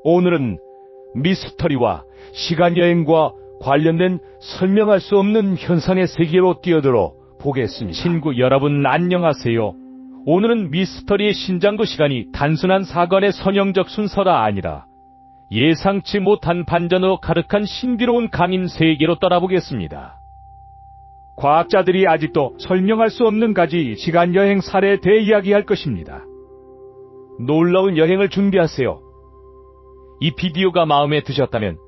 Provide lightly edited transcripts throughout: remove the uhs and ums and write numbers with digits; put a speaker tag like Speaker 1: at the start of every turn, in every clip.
Speaker 1: 오늘은 미스터리와 시간여행과 관련된 설명할 수 없는 현상의 세계로 뛰어들어 보겠습니다. 친구 여러분 안녕하세요. 오늘은 미스터리의 신장구 시간이 단순한 사건의 선형적 순서가 아니라 예상치 못한 반전으로 가득한 신비로운 강인 세계로 떠나보겠습니다. 과학자들이 아직도 설명할 수 없는 가지 시간여행 사례에 대해 이야기할 것입니다. 놀라운 여행을 준비하세요. 이 비디오가 마음에 드셨다면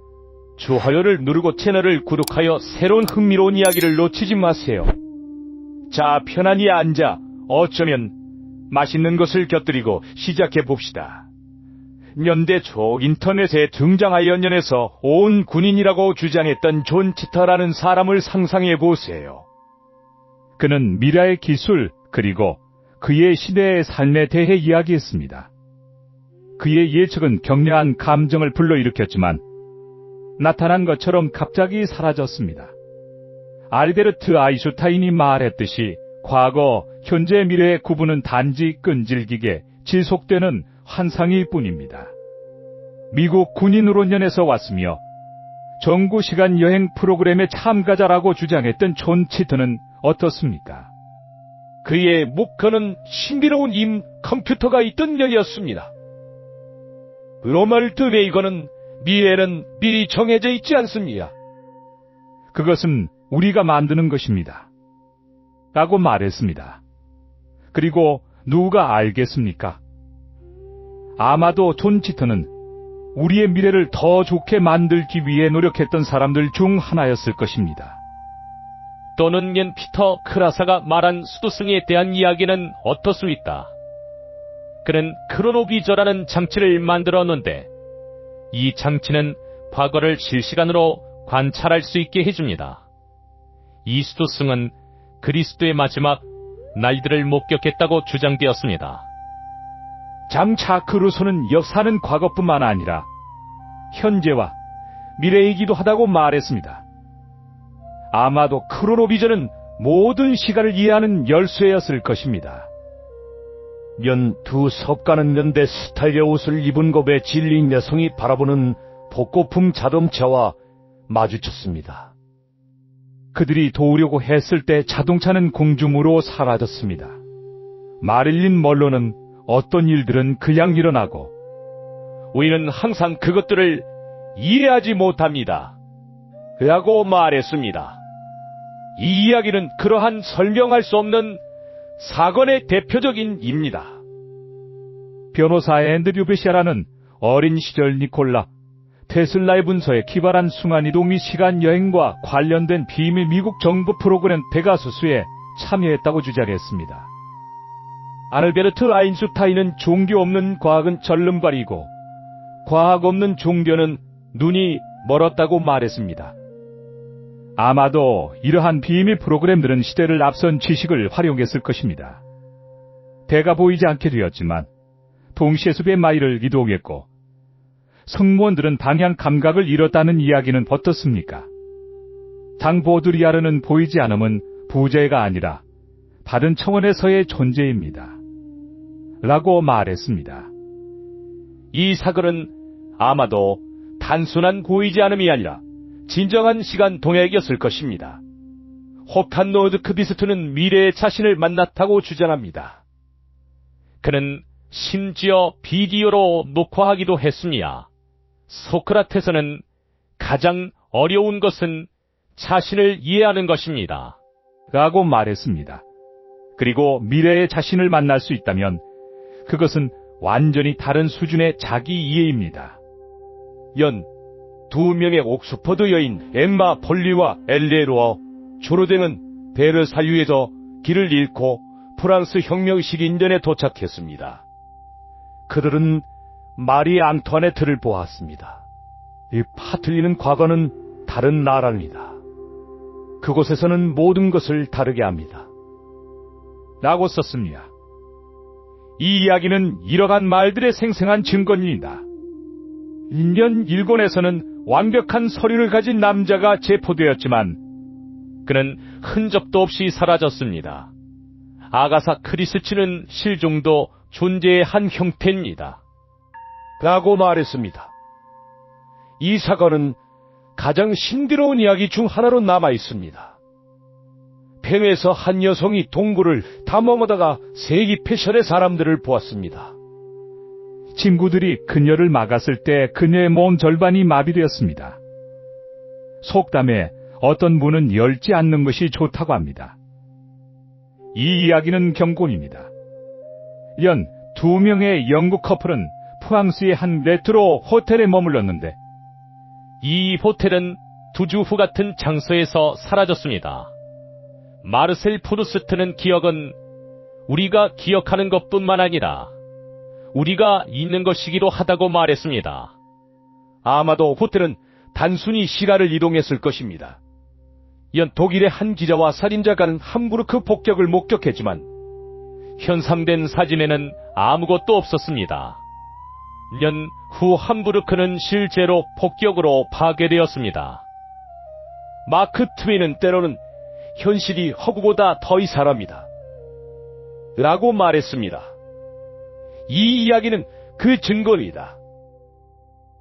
Speaker 1: 좋아요를 누르고 채널을 구독하여 새로운 흥미로운 이야기를 놓치지 마세요. 자, 편안히 앉아 어쩌면 맛있는 것을 곁들이고 시작해 봅시다. 연대 초 인터넷에 등장하여 연연해서 온 군인이라고 주장했던 존 치터라는 사람을 상상해 보세요. 그는 미래의 기술 그리고 그의 시대의 삶에 대해 이야기했습니다. 그의 예측은 격려한 감정을 불러일으켰지만 나타난 것처럼 갑자기 사라졌습니다. 알베르트 아인슈타인이 말했듯이 과거, 현재, 미래의 구분은 단지 끈질기게 지속되는 환상일 뿐입니다. 미국 군인으로 연해서 왔으며 정구시간 여행 프로그램의 참가자라고 주장했던 존 치터는 어떻습니까? 그의 목표는 신비로운 컴퓨터가 있던 여였습니다. 로널드 레이건은 미래는 미리 정해져 있지 않습니다. 그것은 우리가 만드는 것입니다. 라고 말했습니다. 그리고 누가 알겠습니까? 아마도 존 치터는 우리의 미래를 더 좋게 만들기 위해 노력했던 사람들 중 하나였을 것입니다. 또는 피터 크라사가 말한 수도승에 대한 이야기는 어떻습니까? 그는 크로노비저라는 장치를 만들었는데 이 장치는 과거를 실시간으로 관찰할 수 있게 해줍니다. 이 수도승은 그리스도의 마지막 날들을 목격했다고 주장되었습니다. 장차 크루소는 역사는 과거뿐만 아니라 현재와 미래이기도 하다고 말했습니다. 아마도 크로노비저는 모든 시간을 이해하는 열쇠였을 것입니다. 두 섭가는 연대 스타일의 옷을 입은 겁에 질린 여성이 바라보는 복고풍 자동차와 마주쳤습니다. 그들이 도우려고 했을 때 자동차는 공중으로 사라졌습니다. 마릴린 먼로는 어떤 일들은 그냥 일어나고 우리는 항상 그것들을 이해하지 못합니다. 라고 말했습니다. 이 이야기는 그러한 설명할 수 없는 사건의 대표적인 입니다. 변호사 앤드류 베샤라는 어린 시절 니콜라 테슬라의 분서에 기발한 순간이동 및 시간여행과 관련된 비밀 미국 정부 프로그램 페가수스에 참여했다고 주장했습니다. 알베르트 아인슈타인은 종교 없는 과학은 절름발이고 과학 없는 종교는 눈이 멀었다고 말했습니다. 아마도 이러한 비밀 프로그램들은 시대를 앞선 지식을 활용했을 것입니다. 대가 보이지 않게 되었지만 동시에 숲의 마일을 이동했고 승무원들은 방향 감각을 잃었다는 이야기는 어떻습니까? 당 보드리아르는 보이지 않음은 부재가 아니라 다른 차원에서의 존재입니다. 라고 말했습니다. 이 사건은 아마도 단순한 보이지 않음이 아니라 진정한 시간 동역이었을 것입니다. 호칸 노드크비스트는 미래의 자신을 만났다고 주장합니다. 그는 심지어 비디오로 녹화하기도 했습니다. 소크라테스는 가장 어려운 것은 자신을 이해하는 것입니다. 라고 말했습니다. 그리고 미래의 자신을 만날 수 있다면 그것은 완전히 다른 수준의 자기 이해입니다. 두 명의 옥스퍼드 여인 엠마 폴리와 엘레노어 조르댕은 베르사유에서 길을 잃고 프랑스 혁명식 인전에 도착했습니다. 그들은 마리 앙투아네트를 보았습니다. 이 파틀리는 과거는 다른 나라입니다. 그곳에서는 모든 것을 다르게 합니다. 라고 썼습니다. 이 이야기는 이러한 말들의 생생한 증거입니다. 인연 일본에서는 완벽한 서류를 가진 남자가 체포되었지만 그는 흔적도 없이 사라졌습니다. 아가사 크리스치는 실종도 존재의 한 형태입니다. 라고 말했습니다. 이 사건은 가장 신비로운 이야기 중 하나로 남아 있습니다. 펜에서 한 여성이 동굴을 탐험하다가 세기 패션의 사람들을 보았습니다.
Speaker 2: 친구들이 그녀를 막았을 때 그녀의 몸 절반이 마비되었습니다. 속담에 어떤 문은 열지 않는 것이 좋다고 합니다. 이 이야기는 경고입니다. 연 2명의 영국 커플은 프랑스의 한 레트로 호텔에 머물렀는데
Speaker 3: 이 호텔은 2주 후 같은 장소에서 사라졌습니다. 마르셀 프루스트는 기억은 우리가 기억하는 것뿐만 아니라 우리가 있는 것이기도 하다고 말했습니다.
Speaker 1: 아마도 호텔은 단순히 시간을 이동했을 것입니다. 연 독일의 한 기자와 살인자가는 함부르크 폭격을 목격했지만
Speaker 3: 현상된 사진에는 아무것도 없었습니다. 년 후 함부르크는 실제로 폭격으로 파괴되었습니다.
Speaker 1: 마크 트웨인은 때로는 현실이 허구보다 더 이상합니다. 라고 말했습니다. 이 이야기는 그 증거이다.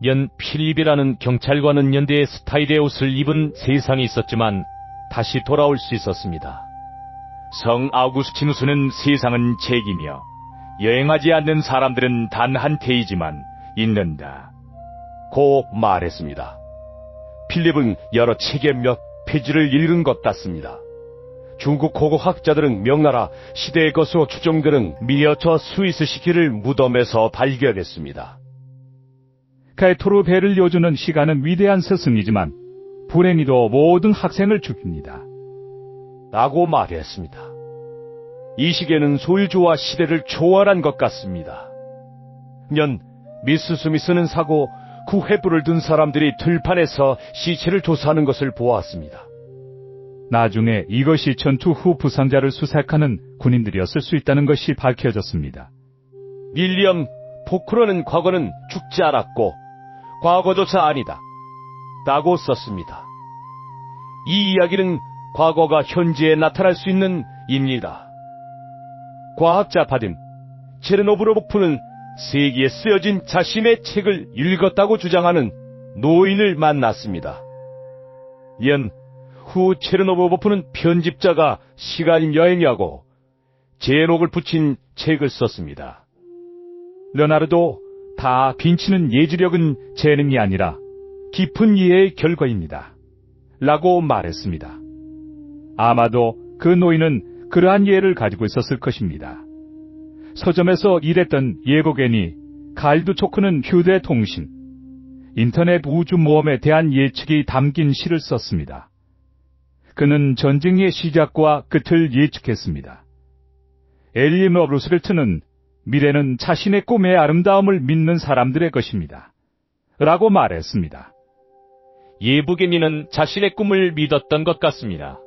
Speaker 3: 연 필립이라는 경찰관은 연대의 스타일의 옷을 입은 세상이 있었지만 다시 돌아올 수 있었습니다.
Speaker 4: 성 아우구스티누스는 세상은 책이며 여행하지 않는 사람들은 단 한테이지만 있는다.
Speaker 1: 고 말했습니다. 필립은 여러 책의 몇 페이지를 읽은 것 같습니다. 중국 고고학자들은 명나라 시대의 것으로 추정되는 미니어처 스위스 시기를 무덤에서 발견했습니다.
Speaker 2: 가이토르 배를 요주는 시간은 위대한 스승이지만 불행히도 모든 학생을 죽입니다.
Speaker 1: 라고 말했습니다. 이 시계는 소유주와 시대를 초월한 것 같습니다. 년 미스 스미스는 사고 그 횃불을 든 사람들이 들판에서 시체를 조사하는 것을 보았습니다.
Speaker 2: 나중에 이것이 전투 후 부상자를 수색하는 군인들이었을 수 있다는 것이 밝혀졌습니다.
Speaker 1: 윌리엄 포크로는 과거는 죽지 않았고 과거조차 아니다 라고 썼습니다. 이 이야기는 과거가 현재에 나타날 수 있는 입니다. 과학자 바딤 체르노브로프는 세기에 쓰여진 자신의 책을 읽었다고 주장하는 노인을 만났습니다. 연 후 체르노브로프는 편집자가 시간 여행하고 제목을 붙인 책을 썼습니다.
Speaker 2: 레오나르도 다 빈치는 예지력은 재능이 아니라 깊은 이해의 결과입니다. 라고 말했습니다. 아마도 그 노인은 그러한 이해를 가지고 있었을 것입니다. 서점에서 일했던 예고견이 갈드 초크는 휴대통신, 인터넷 우주모험에 대한 예측이 담긴 시를 썼습니다. 그는 전쟁의 시작과 끝을 예측했습니다. 엘리노 루스벨트는 미래는 자신의 꿈의 아름다움을 믿는 사람들의 것입니다. 라고 말했습니다.
Speaker 3: 예부개미는 자신의 꿈을 믿었던 것 같습니다.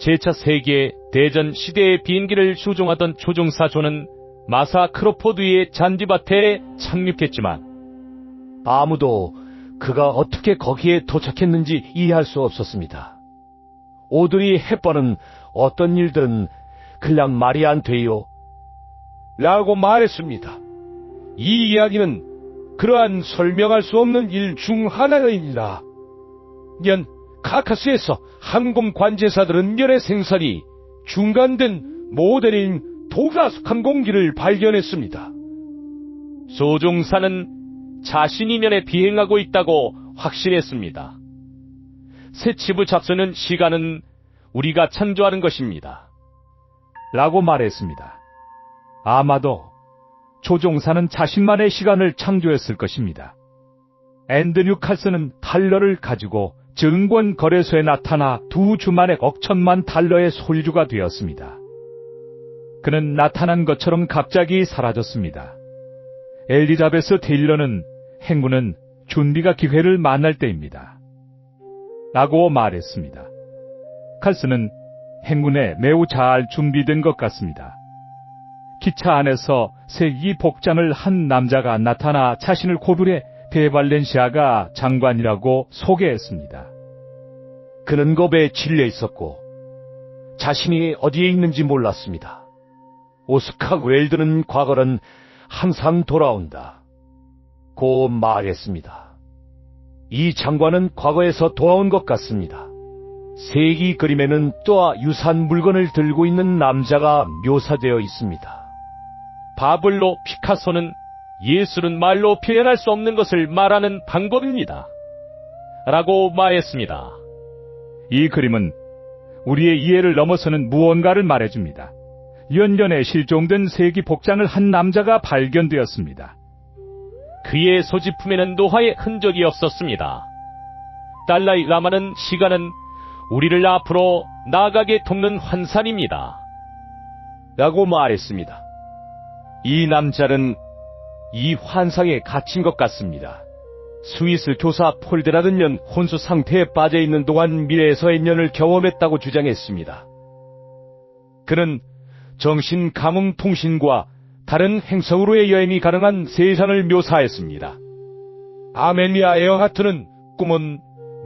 Speaker 3: 제2차 세계 대전 시대의 비행기를 조종하던 조종사 존은 마사 크로포드의 잔디밭에 착륙했지만
Speaker 1: 아무도 그가 어떻게 거기에 도착했는지 이해할 수 없었습니다. 오드리 헵번은 어떤 일들은 그냥 말이 안 돼요 라고 말했습니다. 이 이야기는 그러한 설명할 수 없는 일 중 하나입니다. 연 카카스에서 항공 관제사들은 면의 생산이 중단된 모델인 도그라스 항공기를 발견했습니다.
Speaker 3: 조종사는 자신이 면에 비행하고 있다고 확신했습니다. 새치부 잡서는 시간은 우리가 창조하는 것입니다.
Speaker 2: 라고 말했습니다. 아마도 조종사는 자신만의 시간을 창조했을 것입니다. 앤드류 칼슨은 달러를 가지고 증권 거래소에 나타나 2주 만에 억천만 달러의 소유주가 되었습니다. 그는 나타난 것처럼 갑자기 사라졌습니다. 엘리자베스 테일러는 행운은 준비가 기회를 만날 때입니다. 라고 말했습니다. 칼슨은 행운에 매우 잘 준비된 것 같습니다. 기차 안에서 색이 복장을 한 남자가 나타나 자신을 고불해 베발렌시아가 장관이라고 소개했습니다.
Speaker 1: 그는 겁에 질려 있었고 자신이 어디에 있는지 몰랐습니다. 오스카 웰드는 과거는 항상 돌아온다 고 말했습니다. 이 장관은 과거에서 도와온 것 같습니다. 세기 그림에는 또한 유사한 물건을 들고 있는 남자가 묘사되어 있습니다.
Speaker 3: 바블로 피카소는 예술은 말로 표현할 수 없는 것을 말하는 방법입니다. 라고 말했습니다.
Speaker 2: 이 그림은 우리의 이해를 넘어서는 무언가를 말해줍니다. 연년에 실종된 세기 복장을 한 남자가 발견되었습니다.
Speaker 3: 그의 소지품에는 노화의 흔적이 없었습니다. 달라이 라마는 시간은 우리를 앞으로 나아가게 돕는 환산입니다.
Speaker 1: 라고 말했습니다. 이 남자는 이 환상에 갇힌 것 같습니다. 스위스 교사 폴데라는 년 혼수 상태에 빠져 있는 동안 미래에서의 년을 경험했다고 주장했습니다. 그는 정신 감흥 통신과 다른 행성으로의 여행이 가능한 세상을 묘사했습니다. 아멜리아 에어하트는 꿈은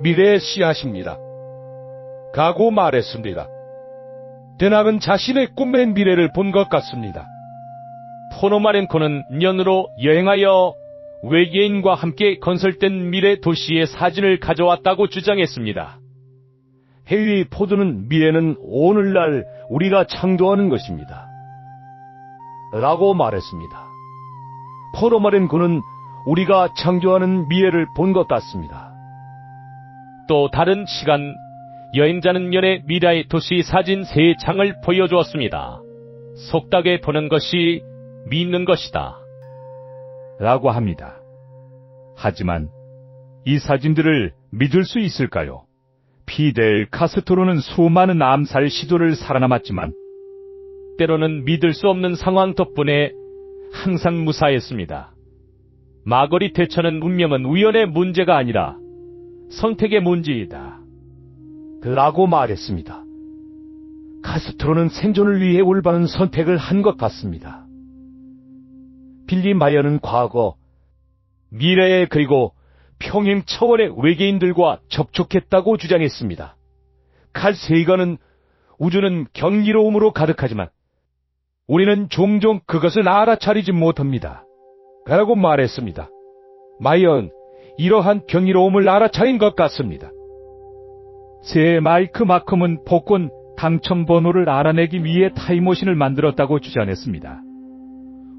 Speaker 1: 미래의 씨앗입니다. 라고 말했습니다. 데낙은 자신의 꿈의 미래를 본 것 같습니다.
Speaker 3: 포노마렌코는 년으로 여행하여 외계인과 함께 건설된 미래 도시의 사진을 가져왔다고 주장했습니다.
Speaker 1: 헨리 포드는 미래는 오늘날 우리가 창조하는 것입니다. 라고 말했습니다. 포노마렌코는 우리가 창조하는 미래를 본 것 같습니다.
Speaker 3: 또 다른 시간, 여행자는 연의 미래의 도시 사진 3장을 보여주었습니다. 속닥에 보는 것이 믿는 것이다.
Speaker 2: 라고 합니다. 하지만 이 사진들을 믿을 수 있을까요? 피델 카스트로는 수많은 암살 시도를 살아남았지만
Speaker 3: 때로는 믿을 수 없는 상황 덕분에 항상 무사했습니다. 마거리 대처는 운명은 우연의 문제가 아니라 선택의 문제이다.
Speaker 1: 라고 말했습니다. 카스트로는 생존을 위해 올바른 선택을 한 것 같습니다. 빌리 마이어는 과거, 미래에 그리고 평행 차원의 외계인들과 접촉했다고 주장했습니다. 칼 세이건은 우주는 경이로움으로 가득하지만 우리는 종종 그것을 알아차리지 못합니다. 라고 말했습니다. 마이어는 이러한 경이로움을 알아차린 것 같습니다.
Speaker 2: 제 마이크 마컴은 복권 당첨 번호를 알아내기 위해 타임머신을 만들었다고 주장했습니다.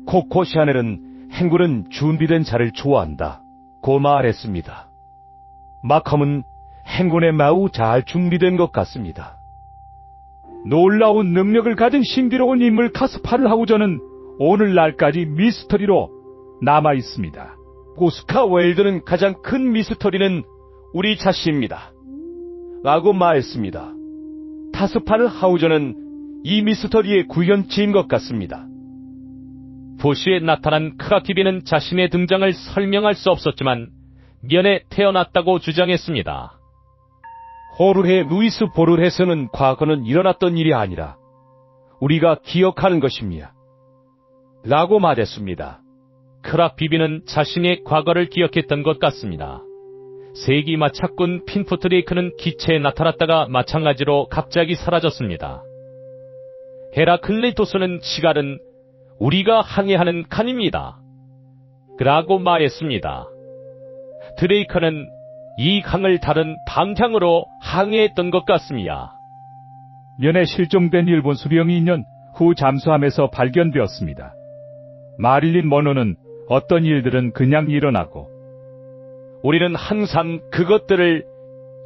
Speaker 1: 코코 샤넬은 행군은 준비된 자를 좋아한다 고 말했습니다. 마컴은 행군에 매우 잘 준비된 것 같습니다. 놀라운 능력을 가진 신비로운 인물 카스파르 하우저는 오늘날까지 미스터리로 남아 있습니다. 오스카 웨일드는 가장 큰 미스터리는 우리 자신입니다. 라고 말했습니다. 타스파르 하우저는 이 미스터리의 구현체인 것 같습니다.
Speaker 3: 보시에 나타난 크라키비는 자신의 등장을 설명할 수 없었지만 년에 태어났다고 주장했습니다.
Speaker 1: 호르헤 루이스 보르헤스는 과거는 일어났던 일이 아니라 우리가 기억하는 것입니다. 라고 말했습니다.
Speaker 3: 크라키비는 자신의 과거를 기억했던 것 같습니다. 세기 마차꾼 핀포트레이크는 기체에 나타났다가 마찬가지로 갑자기 사라졌습니다. 헤라클레이토스는 시간은 우리가 항해하는 칸입니다. 라고 말했습니다. 드레이커는 이 강을 다른 방향으로 항해했던 것 같습니다.
Speaker 2: 연에 실종된 일본 수령이 2년 후 잠수함에서 발견되었습니다. 마릴린 먼로는 어떤 일들은 그냥 일어나고
Speaker 1: 우리는 항상 그것들을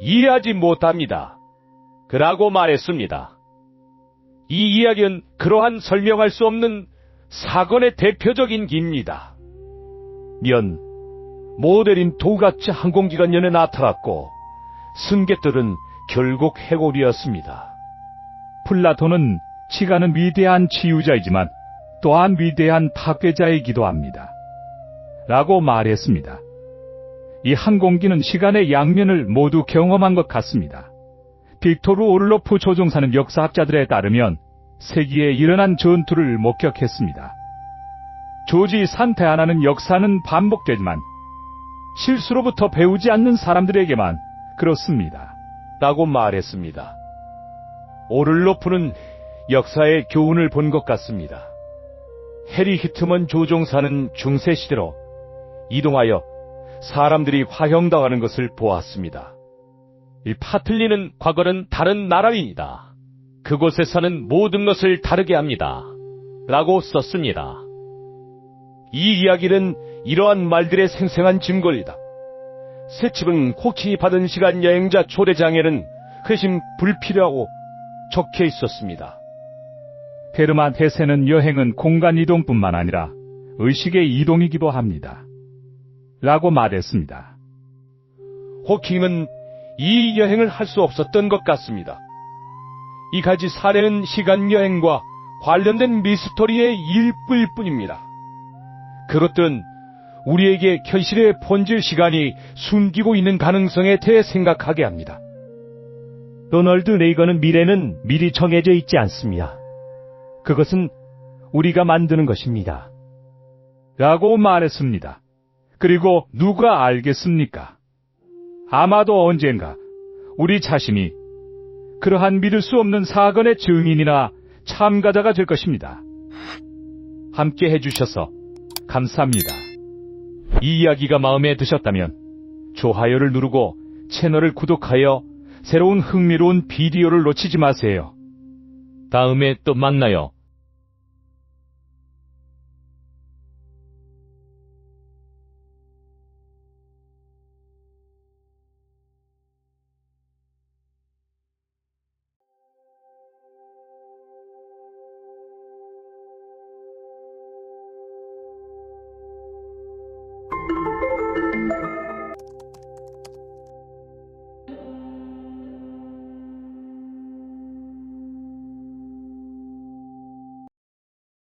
Speaker 1: 이해하지 못합니다. 라고 말했습니다. 이 이야기는 그러한 설명할 수 없는 사건의 대표적인 기입니다. 면, 모델인 도가츠 항공기관연에 나타났고 승객들은 결국 해골이었습니다.
Speaker 2: 플라톤은 시간은 위대한 치유자이지만 또한 위대한 파괴자이기도 합니다. 라고 말했습니다. 이 항공기는 시간의 양면을 모두 경험한 것 같습니다. 빅토르 오를로프 조종사는 역사학자들에 따르면 세기에 일어난 전투를 목격했습니다. 조지 산테아나는 역사는 반복되지만 실수로부터 배우지 않는 사람들에게만 그렇습니다.
Speaker 1: 라고 말했습니다. 오를로프는 역사의 교훈을 본 것 같습니다. 해리 히트먼 조종사는 중세시대로 이동하여 사람들이 화형당하는 것을 보았습니다.
Speaker 3: 이 파틀리는 과거는 다른 나라입니다. 그곳에 사는 모든 것을 다르게 합니다. 라고 썼습니다.
Speaker 1: 이 이야기는 이러한 말들의 생생한 증거이다. 새집은 호킹이 받은 시간 여행자 초대장에는 회심 불필요하고 적혀 있었습니다.
Speaker 2: 헤르만 헤세는 여행은 공간 이동뿐만 아니라 의식의 이동이기도 합니다. 라고 말했습니다.
Speaker 1: 호킹은 이 여행을 할 수 없었던 것 같습니다. 이 가지 사례는 시간 여행과 관련된 미스터리의 일부일 뿐입니다. 그렇든 우리에게 현실의 본질 시간이 숨기고 있는 가능성에 대해 생각하게 합니다.
Speaker 5: 로널드 레이건은 미래는 미리 정해져 있지 않습니다. 그것은 우리가 만드는 것입니다.
Speaker 2: 라고 말했습니다. 그리고 누가 알겠습니까? 아마도 언젠가 우리 자신이 그러한 믿을 수 없는 사건의 증인이나 참가자가 될 것입니다. 함께 해주셔서 감사합니다.
Speaker 3: 이 이야기가 마음에 드셨다면
Speaker 2: 좋아요를 누르고 채널을 구독하여 새로운 흥미로운 비디오를 놓치지 마세요.
Speaker 3: 다음에 또 만나요.